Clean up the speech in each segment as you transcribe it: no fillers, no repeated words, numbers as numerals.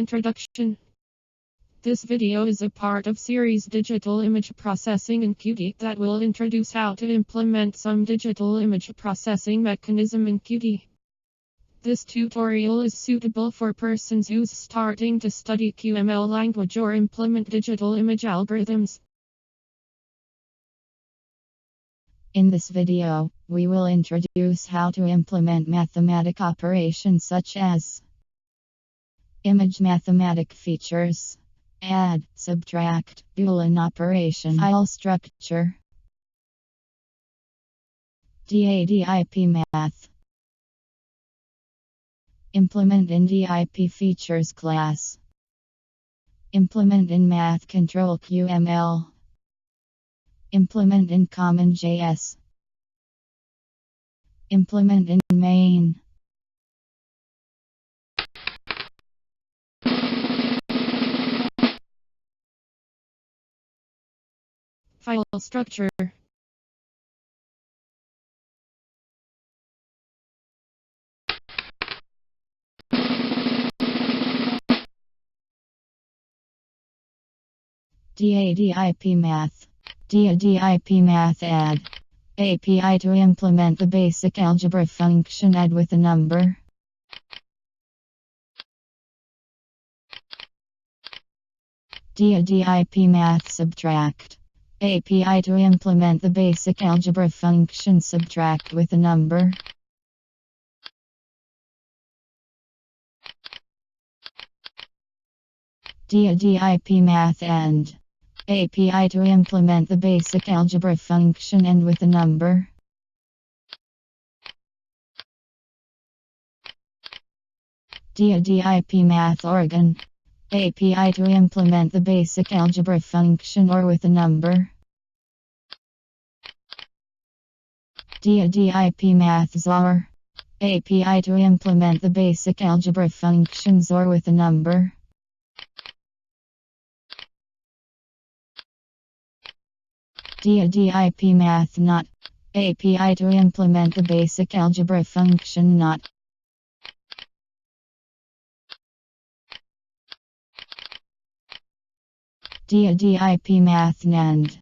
Introduction. This video is a part of series Digital Image Processing in Qt that will introduce how to implement some digital image processing mechanism in Qt. This tutorial is suitable for persons who's starting to study QML language or implement digital image algorithms. In this video, we will introduce how to implement mathematic operations such as image mathematic features, add, subtract, Boolean operation, file structure, DADIP Math. Implement in DIPFeatures class. Implement in MathControl.qml. Implement in Common.js. Implement in main. File structure. DADIP Math. DIPINQT Math add. API to implement the basic algebra function add with a number. DIPINQT Math subtract. API to implement the basic algebra function subtract with a number. DIPINQT Math AND. API to implement the basic algebra function and with a number. DIPINQT Math organ. API to implement the basic algebra function or with a number. DIPINQT Math XOR. API to implement the basic algebra functions or with a number. DIPINQT Math NOT. API to implement the basic algebra function NOT. DIPINQT Math NAND.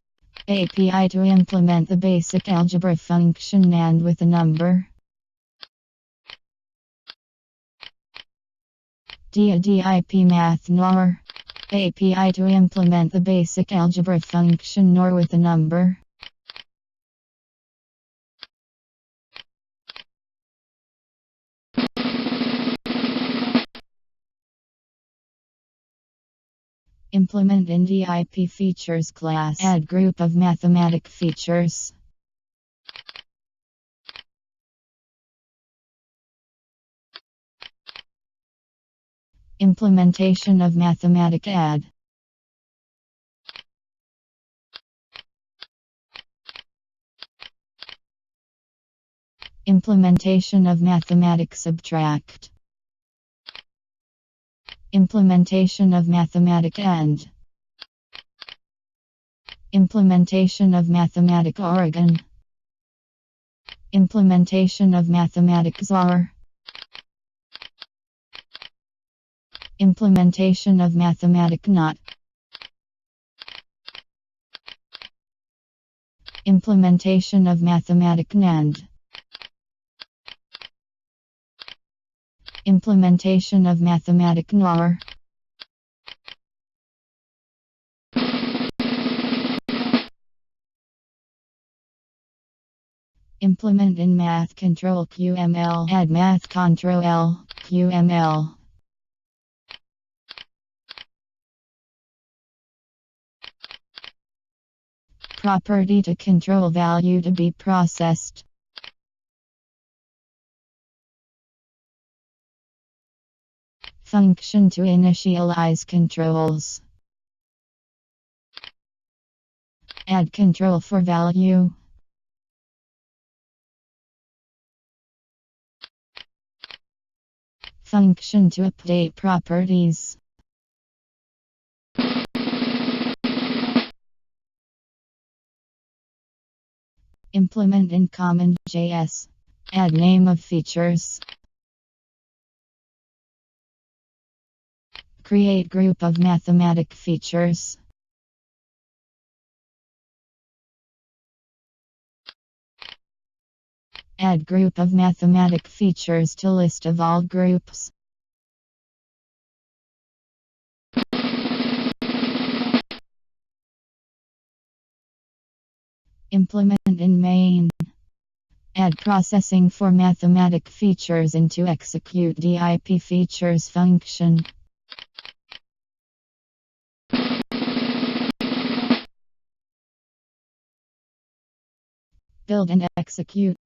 API to implement the basic algebra function NAND with a number. DIPINQT Math NOR. API to implement the basic algebra function NOR with a number. Implement in DIPFeatures class. Add group of mathematic features. Implementation of mathematic add. Implementation of mathematic subtract. Implementation of mathematic AND. Implementation of mathematic organ. Implementation of mathematic XOR. Implementation of mathematic NOT. Implementation of mathematic NAND. Implementation of mathematic NOR. Implement in MathControl.qml. Add MathControl.qml. Property to control value to be processed. Function to initialize controls. Add control for value. Function to update properties. Implement in Common.js. Add name of features. Create group of mathematic features. Add group of mathematic features to list of all groups. Implement in main. Add processing for mathematic features into execute DIPFeatures function. Build and execute.